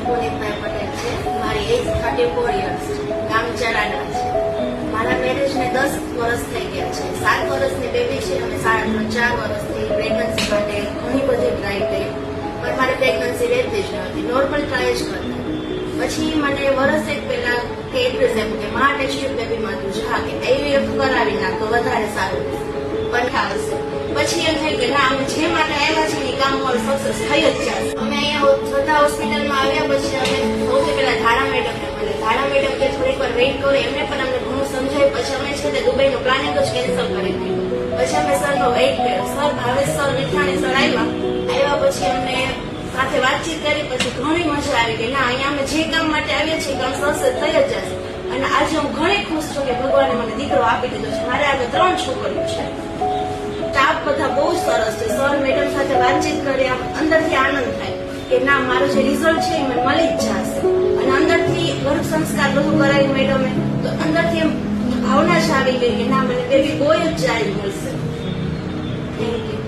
પુનિતભાઈ પટેલ છે. મારી એજ 34 યર્સ છે. ગામ ચરાડા છે. મારા મેરેજને 10 વર્ષ થઈ ગયા છે. 7 વર્ષની બેબી છે અને 4 વર્ષથી પ્રેગ્નન્સી માટે ઘણી બધી ટ્રાય કરી, પણ મારે પ્રેગ્નન્સી રહેતી જ નહોતી. નોર્મલ ટ્રાય જ કરતા. પછી મને વર્ષ એક પહેલા કે એડ્રેસ આપ્યું કે માં ટેસ્ટ ટ્યુબ બેબીમાં તું જા કે IVF કરાવી નાખ તો વધારે સારું પણ આવશે. પછી એમ થયું કે ના, અમે જે માટે આવ્યા છીએ એ કામ અમારું સક્સેસ થઈ જ જશે. અમે અહીંયા બધા હોસ્પિટલમાં આવ્યા પછી અમે સૌથી પહેલા ધારા મેડમને મળ્યા. ધારા મેડમ કે થોડીક વાર વેઇટ કરો, એમને પણ અમને ઘણું સમજાયું. પછી અમે છે તે દુબઈનું પ્લાનિંગ જ કેન્સલ કરી દીધું. પછી અમે સરનો વેઇટ કર્યો. સર ભાવેશ સર વિઠાણી સર આવ્યા પછી અમને સાથે વાતચીત કરી. પછી ઘણી મજા આવી કે ના, અહીંયા અમે જે કામ માટે આવ્યા છીએ કામ સક્સેસ થઈ જ જશે. અને આજે હું ઘણી ખુશ છું કે ભગવાને મને દીકરો આપી દીધો છે. મારે આગળ 3 છોકરીઓ છે. સ્ટાફ બધા બહુ સરસ છે. સર મેડમ સાથે વાતચીત કરી આમ અંદરથી આનંદ થાય કે ના, મારું જે રિઝલ્ટ છે એ મને મળી જ જશે. અને અંદરથી ગર્ભ સંસ્કાર બધું કરાવ્યું મેડમે, તો અંદરથી એમ ભાવના જ આવી ગઈ કે ના, મને બેબી બોય જ ચાઇલ્ડ મળશે. Thank you.